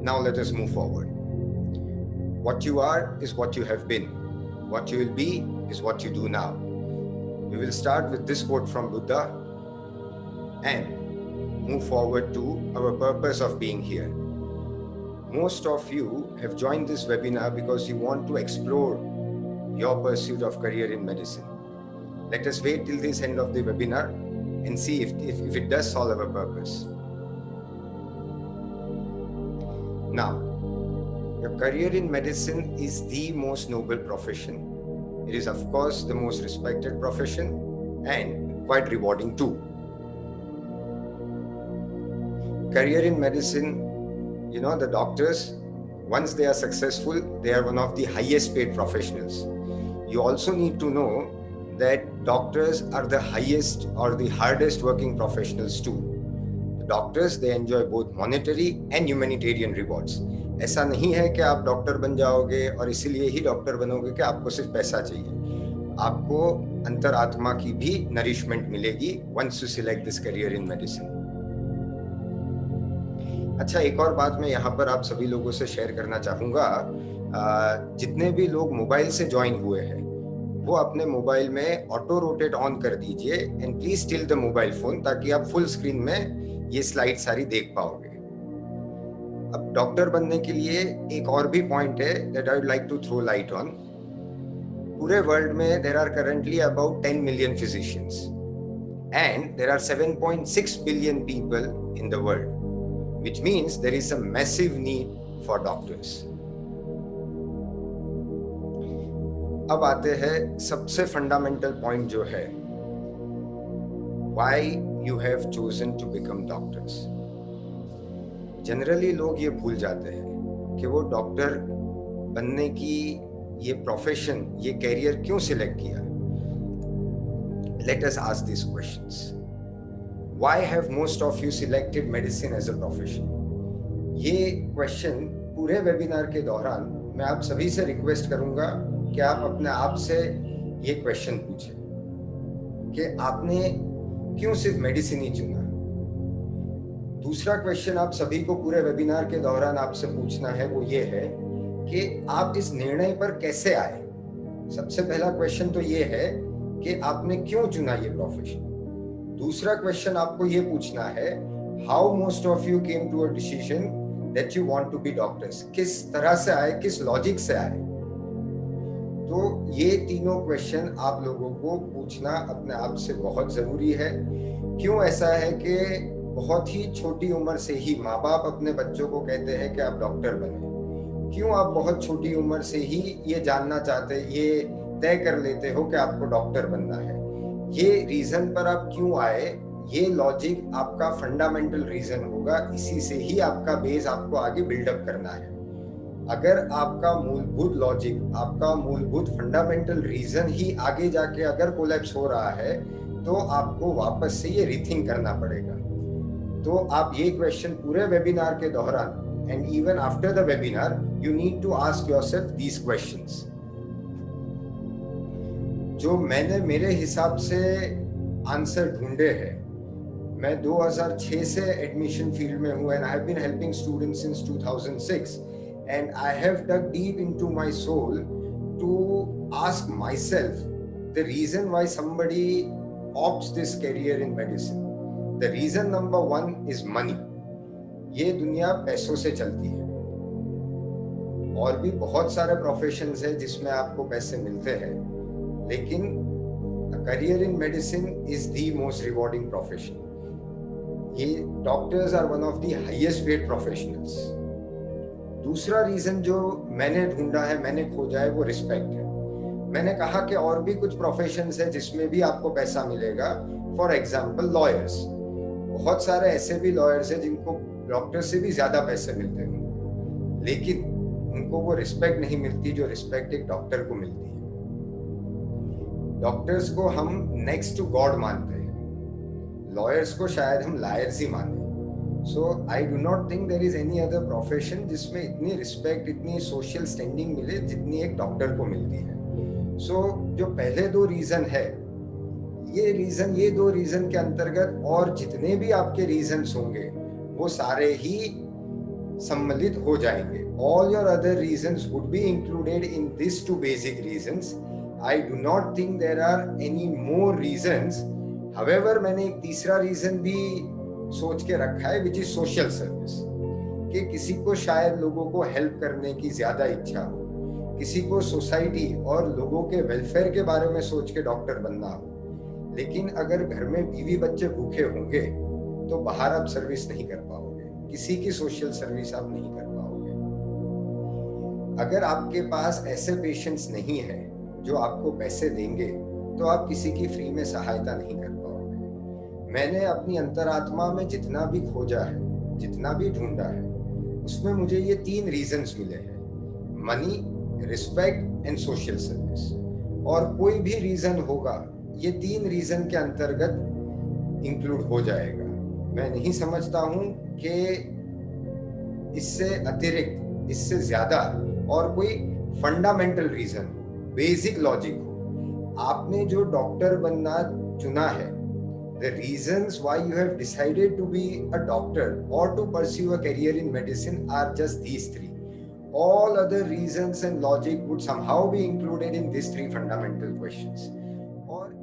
Now let us move forward. What you are is what you have been. What you will be is what you do now. We will start with this quote from Buddha and move forward to our purpose of being here. Most of you have joined this webinar because you want to explore your pursuit of career in medicine. Let us wait till this end of the webinar and see if it does solve our purpose. Now, your career in medicine is the most noble profession. It is, of course, the most respected profession and quite rewarding too. Career in medicine, the doctors, once they are successful, they are one of the highest paid professionals. You also need to know that doctors are the highest or the hardest working professionals too. The doctors, they enjoy both monetary and humanitarian rewards. ऐसा नहीं है कि आप doctor बन जाओगे और इसीलिए ही doctor बनोगे कि आपको सिर्फ पैसा चाहिए. आपको अंतरात्मा की भी नरिशमेंट मिलेगी once you select this career in medicine. अच्छा, एक और बात मैं यहाँ पर आप सभी लोगों से शेयर करना चाहूँगा. जितने भी लोग मोबाइल से ज्वाइन हुए हैं वो अपने मोबाइल में ऑटो रोटेट ऑन कर दीजिए and please tilt the mobile phone, ताकि आप फुल स्क्रीन में ये स्लाइड सारी देख पाओगे. अब डॉक्टर बनने के लिए एक और भी पॉइंट है that I would like to throw light on. पूरे वर्ल्ड में there are currently about 10 million physicians and there are 7.6 billion people in the world, which means there is a massive need for doctors. अब आते हैं सबसे fundamental point जो है, why you have chosen to become doctors. Generally लोग ये भूल जाते हैं कि वो डॉक्टर बनने की ये प्रोफेशन, ये कैरियर क्यों सिलेक्ट किया. Let us ask this questions. Why have most of you selected medicine as a profession. ये क्वेश्चन पूरे वेबिनार के दौरान मैं आप सभी से रिक्वेस्ट करूंगा कि आप अपने आप से ये क्वेश्चन पूछें कि आपने क्यों सिर्फ मेडिसिन ही चुना. दूसरा क्वेश्चन आप सभी को पूरे वेबिनार के दौरान आपसे पूछना है वो ये है कि आप इस निर्णय पर कैसे आए. सबसे पहला क्वेश्चन तो ये है कि आपने क्यों चुना ये प्रोफेशन. दूसरा क्वेश्चन आपको ये पूछना है, how most of you came to a decision that you want to be doctors. किस तरह से आए, किस लॉजिक से आए. तो ये तीनों क्वेश्चन आप लोगों को पूछना अपने आप से बहुत जरूरी है. क्यों ऐसा है कि बहुत ही छोटी उम्र से ही माँ बाप अपने बच्चों को कहते हैं कि आप डॉक्टर बने. क्यों आप बहुत छोटी उम्र से ही ये जानना चाहते, ये तय कर लेते हो कि आपको डॉक्टर बनना है. ये रीजन पर आप क्यों आए, ये लॉजिक आपका फंडामेंटल रीजन होगा. इसी से ही आपका बेस आपको आगे बिल्डअप करना है. अगर आपका मूलभूत लॉजिक, आपका मूलभूत फंडामेंटल रीजन ही आगे जाके अगर कोलैप्स हो रहा है तो आपको वापस से ये रीथिंक करना पड़ेगा. तो आप ये क्वेश्चन पूरे वेबिनार के दौरान and even after the webinar you need to ask yourself these questions. जो मैंने मेरे हिसाब से आंसर ढूंढे हैं, मैं 2006 से एडमिशन फील्ड में हूँ and I have been helping students since 2006. And I have dug deep into my soul to ask myself the reason why somebody opts this career in medicine. The reason number one is money. ये दुनिया पैसों से चलती है. और भी बहुत सारे प्रोफेशंस है जिसमें आपको पैसे मिलते हैं, लेकिन career in medicine is the most rewarding profession. ये doctors are one of the highest paid professionals. दूसरा रीजन जो मैंने ढूंढा है, मैंने खोजा है, वो रिस्पेक्ट है. मैंने कहा कि और भी कुछ प्रोफेशंस है जिसमें भी आपको पैसा मिलेगा. For example lawyers. बहुत सारे ऐसे भी लॉयर्स हैं जिनको डॉक्टर से भी ज्यादा पैसे मिलते हैं, लेकिन उनको वो रिस्पेक्ट नहीं मिलती जो रिस्पेक्ट एक डॉक्टर को मिलती है. डॉक्टर्स को हम नेक्स्ट टू गॉड मानते हैं, लॉयर्स को शायद हम लायर्स ही माने. So I do not think there is any other profession जिसमें इतनी रिस्पेक्ट, इतनी सोशल स्टैंडिंग मिले जितनी एक डॉक्टर को मिलती है. So जो पहले दो रीजन है, ये दो रीजन के अंतर्गत और जितने भी आपके रीजन्स होंगे वो सारे ही सम्मिलित हो जाएंगे. All your other reasons would be included in these two basic reasons. I do not think there are any more reasons. However, मैंने एक तीसरा रीजन भी सोच के रखा है, which is social service. कि किसी को शायद लोगों को हेल्प करने की ज्यादा इच्छा हो, किसी को सोसाइटी और लोगों के वेलफेयर के बारे में सोच के डॉक्टर बनना हो, लेकिन अगर घर में बीवी बच्चे भूखे होंगे तो बाहर आप सर्विस नहीं कर पाओगे, किसी की सोशल सर्विस आप नहीं कर पाओगे. अगर आपके पास ऐसे पेशेंट्स नहीं है जो आपको पैसे देंगे तो आप किसी की फ्री में सहायता नहीं कर पाओगे. मैंने अपनी अंतरात्मा में जितना भी खोजा है, जितना भी ढूंढा है, उसमें मुझे ये 3 रीजंस मिले हैं: money, respect and social service. और कोई भी रीजन होगा ये 3 रीजन के अंतर्गत इंक्लूड हो जाएगा. मैं नहीं समझता हूं कि इससे अतिरिक्त, इससे ज्यादा और कोई फंडामेंटल रीजन, बेसिक लॉजिक हो. आपने जो डॉक्टर बनना चुना है, the reasons why you have decided to be a doctor or to pursue a career in medicine are just these 3. All other reasons and logic would somehow be included in these 3 fundamental questions. Or